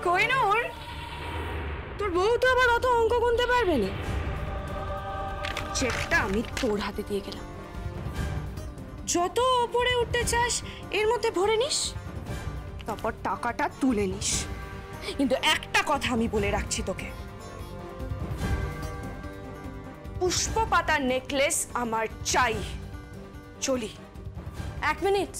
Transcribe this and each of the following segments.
কোহিনূর, তোর বউ তো আবার অত অঙ্ক গুনতে পারবে না। চেকটা আমি তোর হাতে দিয়ে গেলাম, যত ওপরে উঠতে চাস এর মধ্যে ভরে নিস, তারপর টাকাটা তুলে নিস। কিন্তু একটা কথা আমি বলে রাখছি তোকে, পুষ্প পাতার নেকলেস আমার চাই। চলি। 1 মিনিট।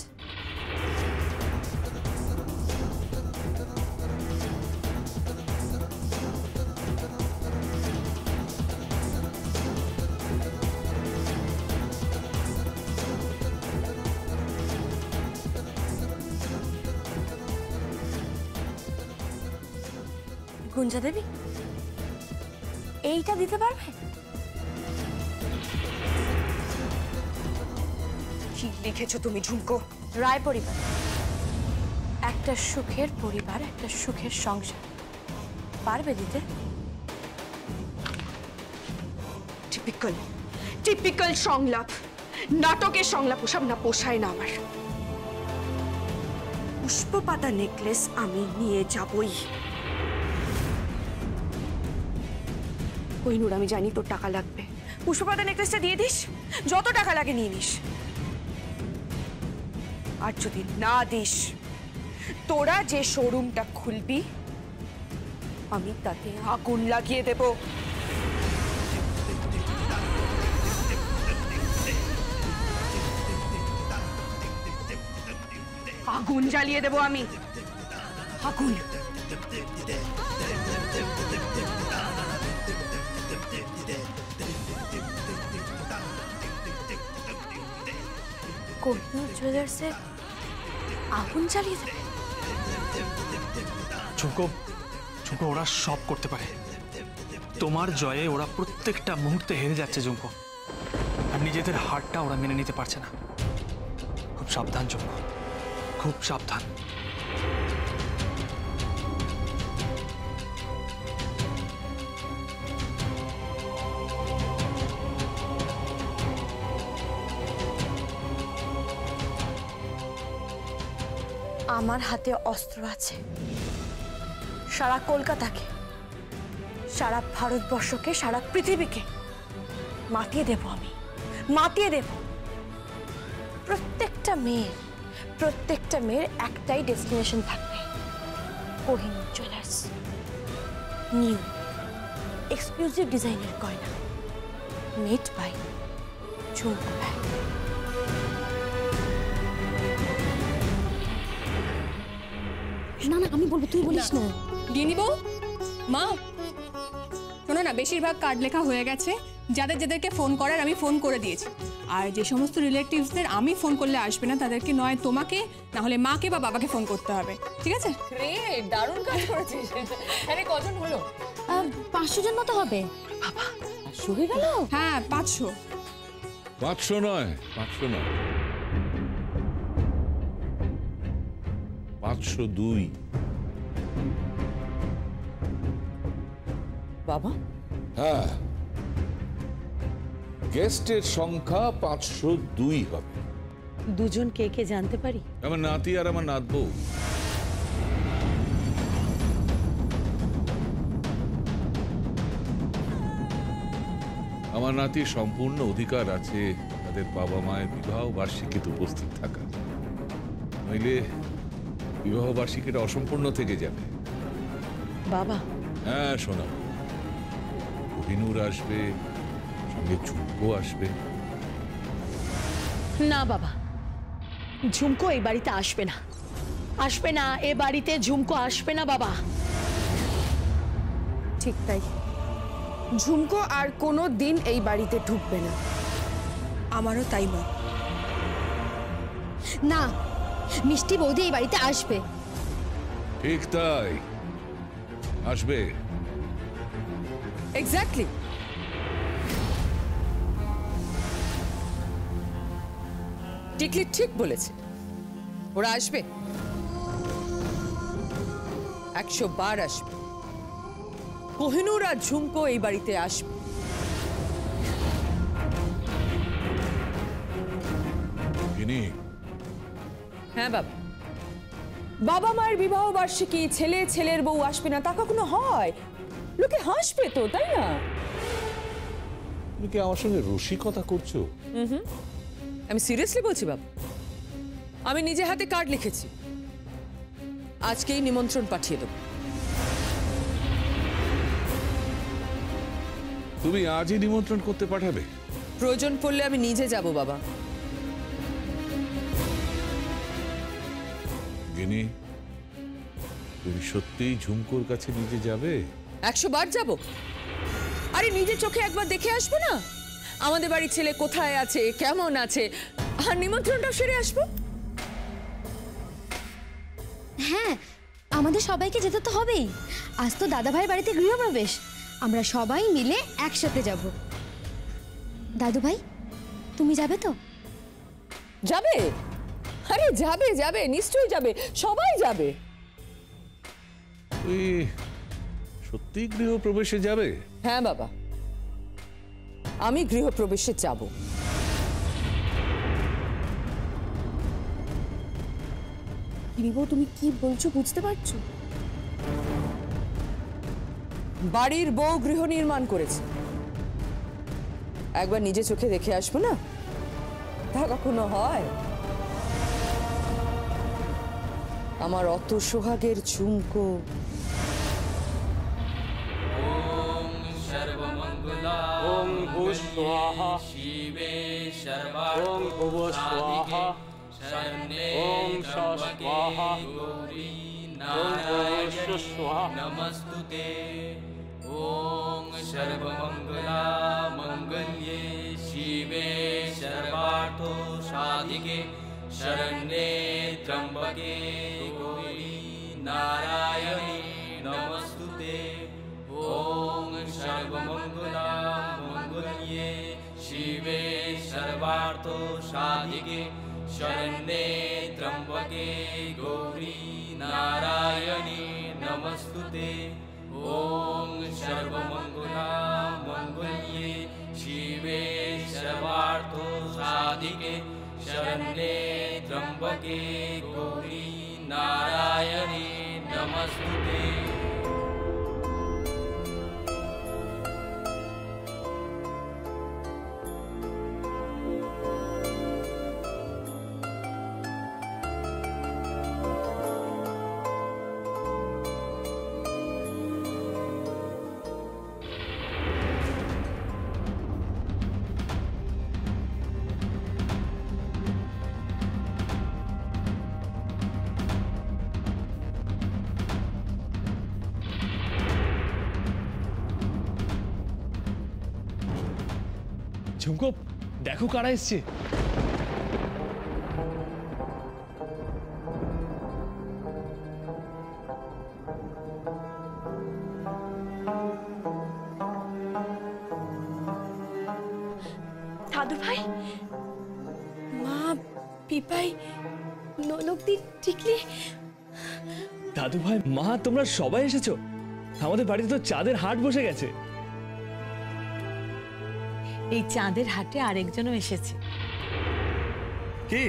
গুঞ্জা দেবী, এইটা দিতে পারবে? কি লিখেছো তুমি ঝুমকো? রায় পরিবার, একটা সুখের পরিবার, একটা সুখের সংসার, পারবে দিতে? টিপিক্যাল টিপিক্যাল সংলাপ, নাটকের সংলাপ, ওসব না পোষায় না আমার। পুষ্প পাতা নেকলেস আমি নিয়ে যাবই। কোহিনূর, আমি জানি তোর টাকা লাগবে, পুষ্প পাতা নেকলেসটা দিয়ে দিস, যত টাকা লাগে নিয়ে নিস। আর যদি না দিস, তোরা যে শোরুমটা খুলবি আমি তাতে আগুন লাগিয়ে দেব। আগুন জ্বালিয়ে দেব আমি, আগুন। কোহিনূর জুয়েলার্সে আগুন জ্বালিয়ে দেবে? ঝুমকো, ঝুমকো, ওরা সব করতে পারে। তোমার জয়ে ওরা প্রত্যেকটা মুহূর্তে হেরে যাচ্ছে ঝুমকো, আর নিজেদের হারটা ওরা মেনে নিতে পারছে না। খুব সাবধান ঝুমকো, খুব সাবধান। আমার হাতে অস্ত্র আছে, সারা কলকাতাকে, সারা ভারতবর্ষকে, সারা পৃথিবীকে মাতিয়ে দেব আমি, মাতিয়ে দেব। প্রত্যেকটা মেয়ের একটাই ডেস্টিনেশন থাকবে, কোহিনূর জুয়েলার্স। নিউ এক্সক্লুসিভ ডিজাইনের গয়না, মেড বাই ঝুমকো ভাই। না না, আমি বলবো, তুই বলিস না। গিনি বউ, মা শোনো না, বেশিরভাগ কার্ড লেখা হয়ে গেছে, যাদের যাদেরকে ফোন করার আমি ফোন করে দিয়েছি। আর যে সমস্ত রিলেটিভসদের আমি ফোন করলে আসবে না, তাদেরকে নয় তোমাকে, না হলে মাকে বা বাবাকে ফোন করতে হবে, ঠিক আছে? রে, দারুণ কাজ করেছিস। আরে কজন হলো? 500 জন মতো হবে। বাবা, শুরু গেল? হ্যাঁ, 500। 500 নয়, 500 নয়, 502। বাবা, হ্যাঁ, গেস্টের সংখ্যা 502 হবে। দুজন কে কে জানতে পারি? আমার নাতি আর আমার নাতবউ। আমার নাতির সম্পূর্ণ অধিকার আছে তাদের বাবা মায়ের বিবাহ বার্ষিকীতে উপস্থিত থাকা, নইলে বিবাহ বার্ষিকীটা অসম্পূর্ণ থেকে যাবে। বাবা, হ্যাঁ শোনা, কোহিনূর আসবে, সঙ্গে ঝুমকো আসবে। না বাবা, ঝুমকো এই বাড়িতে আসবে না, আসবে না, এ বাড়িতে ঝুমকো আসবে না বাবা। ঠিক তাই, ঝুমকো আর কোনো দিন এই বাড়িতে ঢুকবে না। আমারও তাই মত। না, মিষ্টি বৌদি এই বাড়িতে আসবে। ঠিক তাই, আসবে। এক্স্যাক্টলি। টিকলি ঠিক বলেছে, ওরা আসবে, 100 বার আসবে। কোহিনূর আর ঝুমকো এই বাড়িতে আসবে। গিনি, হ্যাঁ বাবা, বাবা মায়ের বিবাহ বার্ষিকী, ছেলে ছেলের বউ আসবে না তা কখনো হয়? লোকে হাসবে তো, তাই না? তুমি কি আমার সঙ্গে রসিকতা করছো? আমি সিরিয়াসলি বলছি বাবা, আমি নিজে হাতে কার্ড লিখেছি, আজকেই নিমন্ত্রণ পাঠিয়ে দেবো। তুমি আজই নিমন্ত্রণ করতে পাঠাবে? প্রয়োজন পড়লে আমি নিজে যাব বাবা। গিনি, তুমি সত্যিই ঝুমকোর কাছে নিজে যাবে? 100 বার যাব। আরে নিজে চোখে একবার দেখে আসবো না আমাদের বাড়ির ছেলে কোথায় আছে, কেমন আছে, আর নিমন্ত্রণটা সেরে আসবো। হ্যাঁ, আমাদের সবাইকে যেতে তো হবেই। আজ তো দাদা ভাইয়ের বাড়িতে গৃহপ্রবেশ, আমরা সবাই মিলে একসাথে যাব। দাদু ভাই, তুমি যাবে তো? যাবে? আরে যাবে যাবে, নিশ্চয়ই যাবে, সবাই যাবে। তুই সত্যিই গৃহপ্রবেশে যাবে? হ্যাঁ বাবা, আমি গৃহপ্রবেশে যাব। গিরিবউ, তুমি কি বলছো বুঝতে পারছো? বাড়ির বউ গৃহ নির্মাণ করেছে, একবার নিজে চোখে দেখে আসবো না, তা কখনো হয়? আমার অত সোহাগের ঝুমকো। ओम भूः स्वाहा शिवे सर्वार्थ ओम भुवः स्वाहा ओम श स्वाहा गौरी नारायण स्वाहा नमस्तुते। ओम सर्वमंगला मंगल्ये शिवे सर्वार्थ साधिके शरण्ये त्र्यंबके गौरी नारायणी नमस्तुते। ओम सर्वमंगला मंगल्ये शिवे सर्वार्थ साधिके शरण्ये त्र्यंबके गौरी नारायणी नमस्तुते। ओम सर्वमंगला मंगल्ये शिवे सर्वार्थ साधिके शरण्ये त्र्यंबके गौरी नारायणी नमस्तुते। ঝুমকো, দেখো কারা এসছে। দাদু ভাই, মা, পিপাই, ননকদি, টিকলি। দাদু ভাই, মা, তোমরা সবাই এসেছো? আমাদের বাড়িতে তো চাঁদের হাট বসে গেছে। এই চাঁদের হাটে আরেকজনও এসেছে। কে?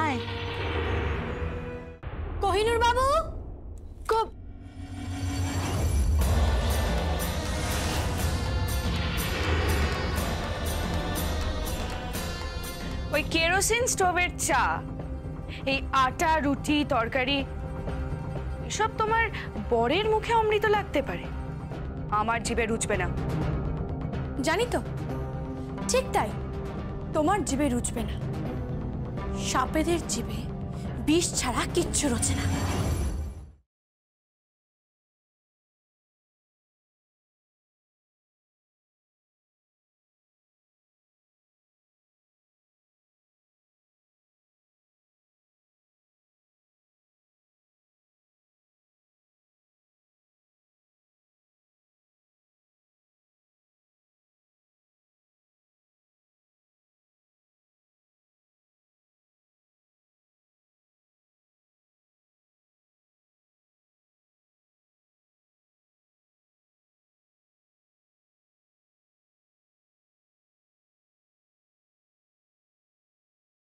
আয় কোহিনূর বাবু। ওই কেরোসিন স্টোভের চা, এই আটা, রুটি, তরকারি, এসব তোমার বরের মুখে অমৃত লাগতে পারে, আমার জিভে রুচবে না। জানি তো, ঠিক তাই, তোমার জিভে রুচবে না। সাপেদের জিভে বিষ ছাড়া কিচ্ছু রোচে না।